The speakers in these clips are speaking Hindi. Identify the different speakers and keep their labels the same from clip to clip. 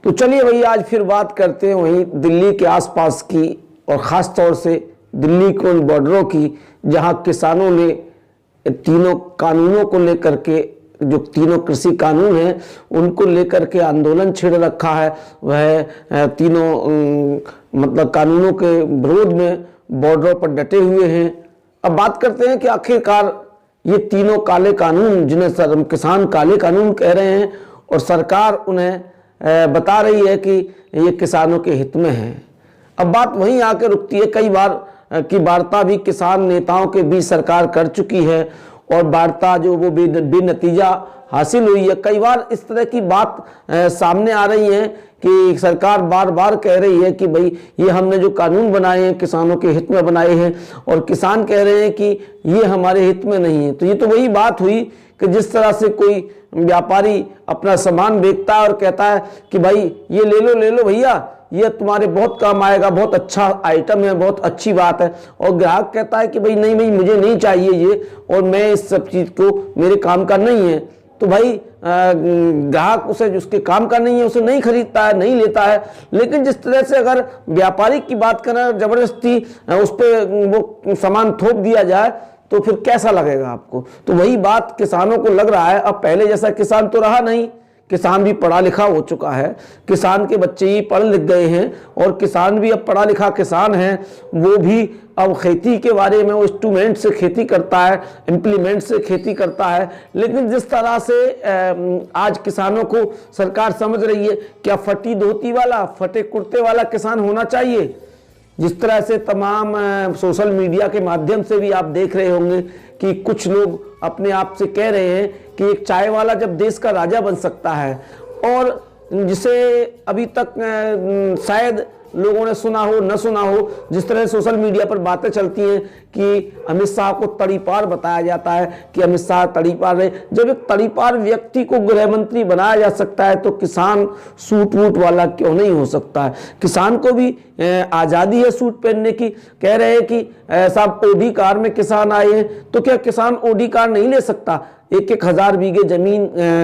Speaker 1: तो चलिए भैया आज फिर बात करते हैं वहीं दिल्ली के आसपास की और ख़ास तौर से दिल्ली के उन बॉर्डरों की जहां किसानों ने तीनों कानूनों को लेकर के, जो तीनों कृषि कानून हैं उनको लेकर के आंदोलन छेड़ रखा है। वह तीनों मतलब कानूनों के विरोध में बॉर्डरों पर डटे हुए हैं। अब बात करते हैं कि आखिरकार ये तीनों काले कानून, जिन्हें किसान काले कानून कह रहे हैं और सरकार उन्हें बता रही है कि ये किसानों के हित में है। अब बात वहीं आकर रुकती है। कई बार की वार्ता भी किसान नेताओं के बीच सरकार कर चुकी है और वार्ता जो वो बेनतीजा हासिल हुई है। कई बार इस तरह की बात सामने आ रही है कि सरकार बार बार कह रही है कि भाई ये हमने जो कानून बनाए हैं किसानों के हित में बनाए हैं, और किसान कह रहे हैं कि ये हमारे हित में नहीं है। तो ये तो वही बात हुई कि जिस तरह से कोई व्यापारी अपना सामान बेचता है और कहता है कि भाई ये ले लो भैया, ये तुम्हारे बहुत काम आएगा, बहुत अच्छा आइटम है, बहुत अच्छी बात है, और ग्राहक कहता है कि भाई नहीं मुझे नहीं चाहिए ये, और मैं इस सब चीज़ को मेरे काम का नहीं है। तो भाई ग्राहक उसे जिसके काम का नहीं है उसे नहीं खरीदता है, नहीं लेता है। लेकिन जिस तरह से अगर व्यापारी की बात करें, जबरदस्ती उस पर वो सामान थोप दिया जाए तो फिर कैसा लगेगा आपको। तो वही बात किसानों को लग रहा है। अब पहले जैसा किसान तो रहा नहीं, किसान भी पढ़ा लिखा हो चुका है, किसान के बच्चे ही पढ़ लिख गए हैं और किसान भी अब पढ़ा लिखा किसान है। वो भी अब खेती के बारे में, वो इंस्ट्रूमेंट से खेती करता है, इम्प्लीमेंट से खेती करता है। लेकिन जिस तरह से आज किसानों को सरकार समझ रही है, क्या फटी धोती वाला, फटे कुर्ते वाला किसान होना चाहिए। जिस तरह से तमाम सोशल मीडिया के माध्यम से भी आप देख रहे होंगे कि कुछ लोग अपने आप से कह रहे हैं कि एक चाय वाला जब देश का राजा बन सकता है, और जिसे अभी तक शायद लोगों ने सुना हो न सुना हो, जिस तरह सोशल मीडिया पर बातें चलती हैं कि अमित शाह को तड़ीपार बताया जाता है कि अमित शाह तड़ीपार रहे। जब एक तड़ीपार व्यक्ति को गृह मंत्री बनाया जा सकता है तो किसान सूट वूट वाला क्यों नहीं हो सकता है। किसान को भी आज़ादी है सूट पहनने की। कह रहे हैं कि साहब ओडी कार में किसान आए हैं, तो क्या किसान ओडी कार नहीं ले सकता। 1,000 बीघे जमीन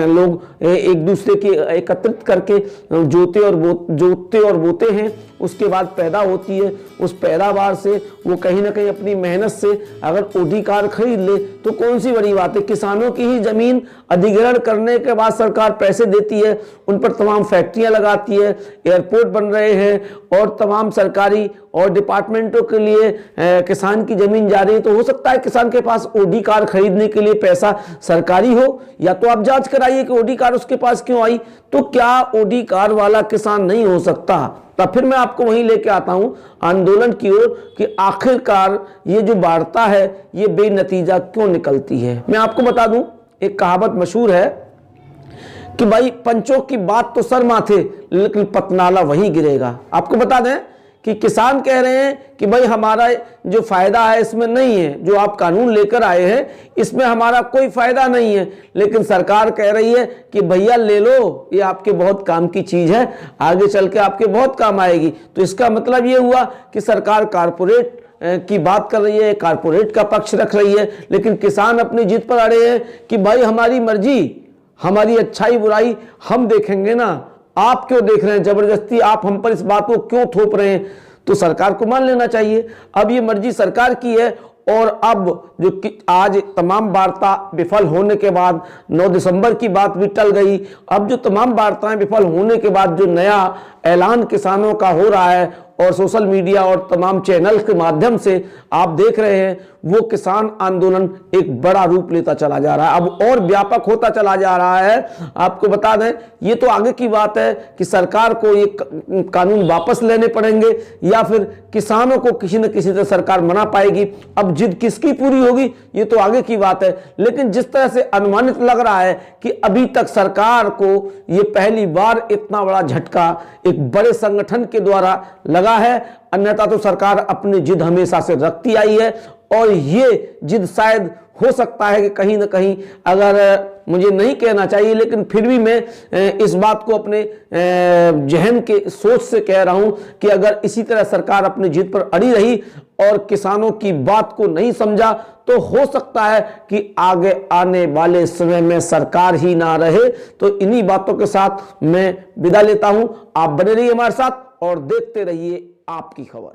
Speaker 1: लोग एक दूसरे की एकत्रित करके जोतते और बोते हैं, उसके बाद पैदा होती है। उस पैदावार से वो कहीं ना कहीं अपनी मेहनत से अगर ओडी कार खरीद ले तो कौन सी बड़ी बात है। किसानों की ही जमीन अधिग्रहण करने के बाद सरकार पैसे देती है, उन पर तमाम फैक्ट्रियां लगाती है, एयरपोर्ट बन रहे हैं और तमाम सरकारी और डिपार्टमेंटों के लिए किसान की जमीन जा रही है। तो हो सकता है किसान के पास ओडी कार खरीदने के लिए पैसा सरकारी हो, या तो आप जांच कराइए कि ओडी कार उसके पास क्यों आई। तो क्या ओडी कार वाला किसान नहीं हो सकता। तब फिर मैं आपको वहीं लेके आता हूं आंदोलन की ओर कि आखिरकार ये जो वार्ता है ये बेनतीजा क्यों निकलती है। मैं आपको बता दूं, एक कहावत मशहूर है कि भाई पंचों की बात तो सर माथे, लेकिन पतनाला वहीं गिरेगा। आपको बता दें कि किसान कह रहे हैं कि भाई हमारा जो फायदा है इसमें नहीं है, जो आप कानून लेकर आए हैं इसमें हमारा कोई फायदा नहीं है। लेकिन सरकार कह रही है कि भैया ले लो, ये आपके बहुत काम की चीज है, आगे चल के आपके बहुत काम आएगी। तो इसका मतलब ये हुआ कि सरकार कारपोरेट की बात कर रही है, कारपोरेट का पक्ष रख रही है। लेकिन किसान अपनी जिद पर अड़े हैं कि भाई हमारी मर्जी, हमारी अच्छाई बुराई हम देखेंगे ना, आप क्यों देख रहे हैं, जबरदस्ती आप हम पर इस बात को क्यों थोप रहे हैं। तो सरकार को मान लेना चाहिए, अब ये मर्जी सरकार की है। और अब जो आज तमाम वार्ता विफल होने के बाद 9 दिसंबर की बात भी टल गई। अब जो तमाम वार्ताएं विफल होने के बाद जो नया ऐलान किसानों का हो रहा है और सोशल मीडिया और तमाम चैनल के माध्यम से आप देख रहे हैं, वो किसान आंदोलन एक बड़ा रूप लेता चला जा रहा है, अब और व्यापक होता चला जा रहा है। आपको बता दें, ये तो आगे की बात है कि सरकार को ये कानून वापस लेने पड़ेंगे या फिर किसानों को किसी न किसी तरह सरकार मना पाएगी। अब जिद किसकी पूरी होगी ये तो आगे की बात है। लेकिन जिस तरह से अनुमानित लग रहा है कि अभी तक सरकार को ये पहली बार इतना बड़ा झटका एक बड़े संगठन के द्वारा लगा है, अन्यथा तो सरकार अपनी जिद हमेशा से रखती आई है। और ये जिद शायद हो सकता है कि कहीं ना कहीं, अगर मुझे नहीं कहना चाहिए लेकिन फिर भी मैं इस बात को अपने जहन के सोच से कह रहा हूं कि अगर इसी तरह सरकार अपनी जिद पर अड़ी रही और किसानों की बात को नहीं समझा तो हो सकता है कि आगे आने वाले समय में सरकार ही ना रहे। तो इन्हीं बातों के साथ मैं विदा लेता हूं। आप बने रहिए हमारे साथ और देखते रहिए आपकी खबर।